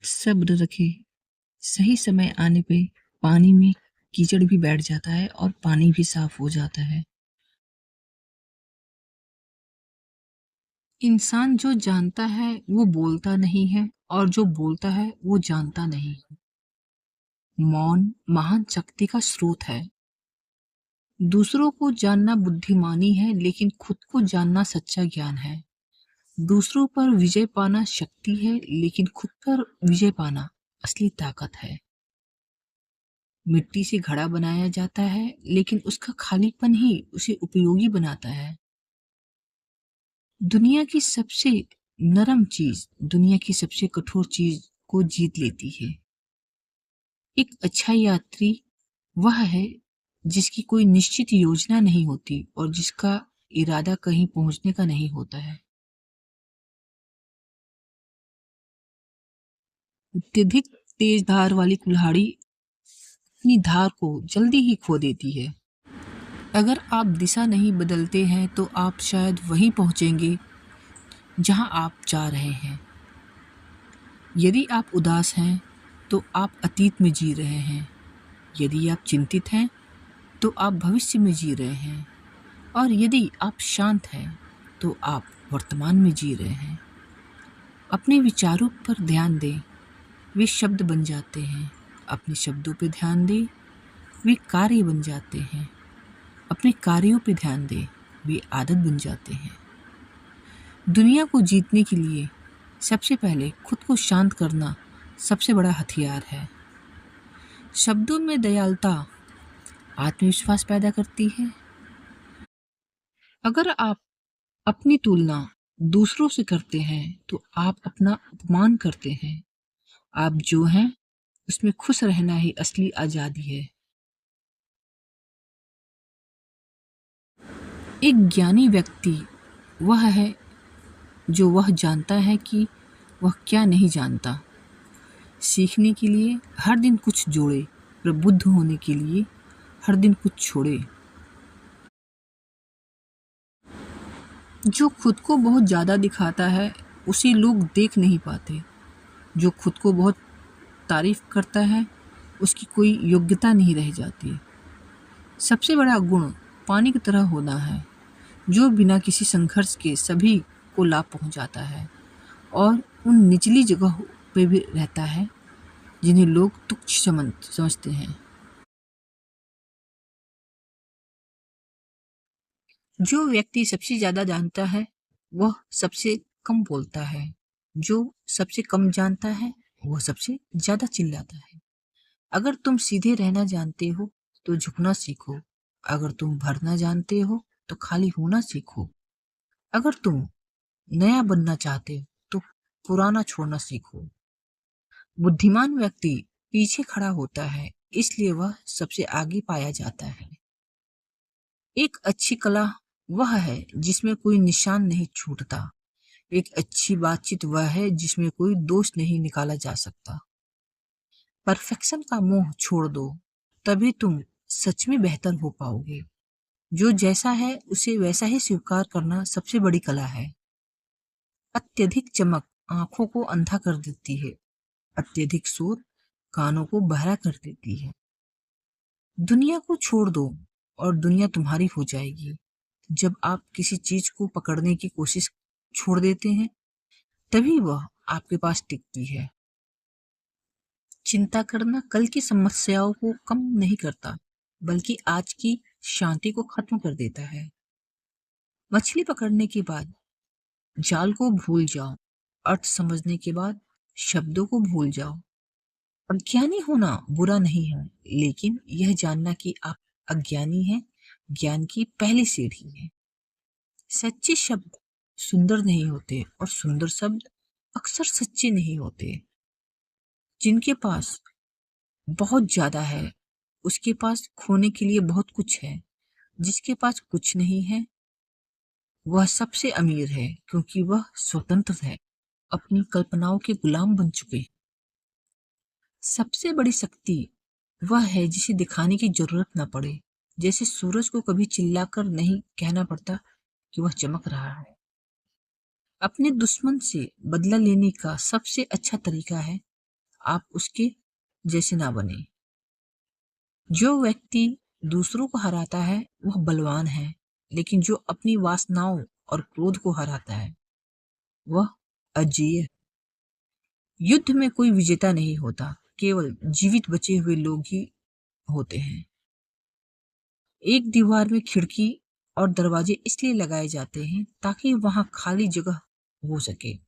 सब्र रखे। सही समय आने पे पानी में कीचड़ भी बैठ जाता है और पानी भी साफ हो जाता है। इंसान जो जानता है वो बोलता नहीं है और जो बोलता है वो जानता नहीं है। मौन महान शक्ति का स्रोत है। दूसरों को जानना बुद्धिमानी है, लेकिन खुद को जानना सच्चा ज्ञान है। दूसरों पर विजय पाना शक्ति है, लेकिन खुद पर विजय पाना असली ताकत है। मिट्टी से घड़ा बनाया जाता है, लेकिन उसका खालीपन ही उसे उपयोगी बनाता है। दुनिया की सबसे नरम चीज दुनिया की सबसे कठोर चीज को जीत लेती है। एक अच्छा यात्री वह है जिसकी कोई निश्चित योजना नहीं होती और जिसका इरादा कहीं पहुंचने का नहीं होता है। अत्यधिक तेज धार वाली कुल्हाड़ी अपनी धार को जल्दी ही खो देती है। अगर आप दिशा नहीं बदलते हैं तो आप शायद वहीं पहुंचेंगे जहां आप जा रहे हैं। यदि आप उदास हैं तो आप अतीत में जी रहे हैं। यदि आप चिंतित हैं तो आप भविष्य में जी रहे हैं। और यदि आप शांत हैं तो आप वर्तमान में जी रहे हैं। अपने विचारों पर ध्यान दें, वे शब्द बन जाते हैं। अपने शब्दों पर ध्यान दें, वे कार्य बन जाते हैं। अपने कार्यों पर ध्यान दें, वे आदत बन जाते हैं। दुनिया को जीतने के लिए सबसे पहले खुद को शांत करना सबसे बड़ा हथियार है। शब्दों में दयालुता आत्मविश्वास पैदा करती है। अगर आप अपनी तुलना दूसरों से करते हैं तो आप अपना अपमान करते हैं। आप जो हैं उसमें खुश रहना ही असली आजादी है। एक ज्ञानी व्यक्ति वह है जो वह जानता है कि वह क्या नहीं जानता। सीखने के लिए हर दिन कुछ जोड़े, प्रबुद्ध होने के लिए हर दिन कुछ छोड़े। जो खुद को बहुत ज़्यादा दिखाता है उसे लोग देख नहीं पाते। जो खुद को बहुत तारीफ करता है उसकी कोई योग्यता नहीं रह जाती। सबसे बड़ा गुण पानी की तरह होना है, जो बिना किसी संघर्ष के सभी को लाभ पहुंचाता है और उन निचली जगहों पे भी रहता है जिन्हें लोग तुच्छ समझते हैं। जो व्यक्ति सबसे ज़्यादा जानता है वह सबसे कम बोलता है। जो सबसे कम जानता है वह सबसे ज़्यादा चिल्लाता है। अगर तुम सीधे रहना जानते हो तो झुकना सीखो। अगर तुम भरना जानते हो तो खाली होना सीखो। अगर तुम नया बनना चाहते हो तो पुराना छोड़ना सीखो। बुद्धिमान व्यक्ति पीछे खड़ा होता है, इसलिए वह सबसे आगे पाया जाता है। एक अच्छी कला वह है जिसमें कोई निशान नहीं छूटता। एक अच्छी बातचीत वह है जिसमें कोई दोष नहीं निकाला जा सकता। परफेक्शन का मोह छोड़ दो, तभी तुम सच में बेहतर हो पाओगे। जो जैसा है उसे वैसा ही स्वीकार करना सबसे बड़ी कला है। अत्यधिक चमक आंखों को अंधा कर देती है। अत्यधिक शोर कानों को बहरा कर देती है। दुनिया को छोड़ दो और दुनिया तुम्हारी हो जाएगी। जब आप किसी चीज को पकड़ने की कोशिश छोड़ देते हैं तभी वह आपके पास टिकती है। चिंता करना कल की समस्याओं को कम नहीं करता, बल्कि आज की शांति को खत्म कर देता है। मछली पकड़ने के बाद जाल को भूल जाओ। अर्थ समझने के बाद शब्दों को भूल जाओ। अज्ञानी होना बुरा नहीं है, लेकिन यह जानना कि आप अज्ञानी हैं ज्ञान की पहली सीढ़ी है। सच्चे शब्द सुंदर नहीं होते और सुंदर शब्द अक्सर सच्चे नहीं होते। जिनके पास बहुत ज्यादा है उसके पास खोने के लिए बहुत कुछ है। जिसके पास कुछ नहीं है वह सबसे अमीर है, क्योंकि वह स्वतंत्र है, अपनी कल्पनाओं के गुलाम बन चुके हैं। सबसे बड़ी शक्ति वह है जिसे दिखाने की जरूरत न पड़े। जैसे सूरज को कभी चिल्लाकर नहीं कहना पड़ता कि वह चमक रहा है। अपने दुश्मन से बदला लेने का सबसे अच्छा तरीका है आप उसके जैसे ना बने। जो व्यक्ति दूसरों को हराता है वह बलवान है, लेकिन जो अपनी वासनाओं और क्रोध को हराता है वह अजेय है। युद्ध में कोई विजेता नहीं होता, केवल जीवित बचे हुए लोग ही होते हैं। एक दीवार में खिड़की और दरवाजे इसलिए लगाए जाते हैं ताकि वहां खाली जगह हो सके।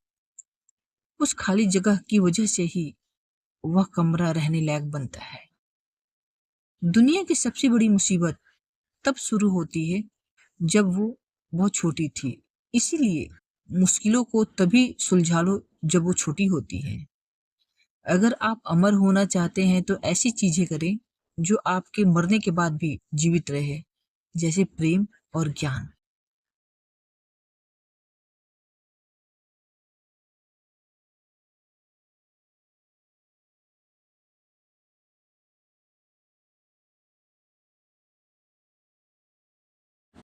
उस खाली जगह की वजह से ही वह कमरा रहने लायक बनता है। दुनिया की सबसे बड़ी मुसीबत तब शुरू होती है जब वो बहुत छोटी थी। इसीलिए मुश्किलों को तभी सुलझा लो जब वो छोटी होती है। अगर आप अमर होना चाहते हैं तो ऐसी चीजें करें जो आपके मरने के बाद भी जीवित रहे, जैसे प्रेम और ज्ञान।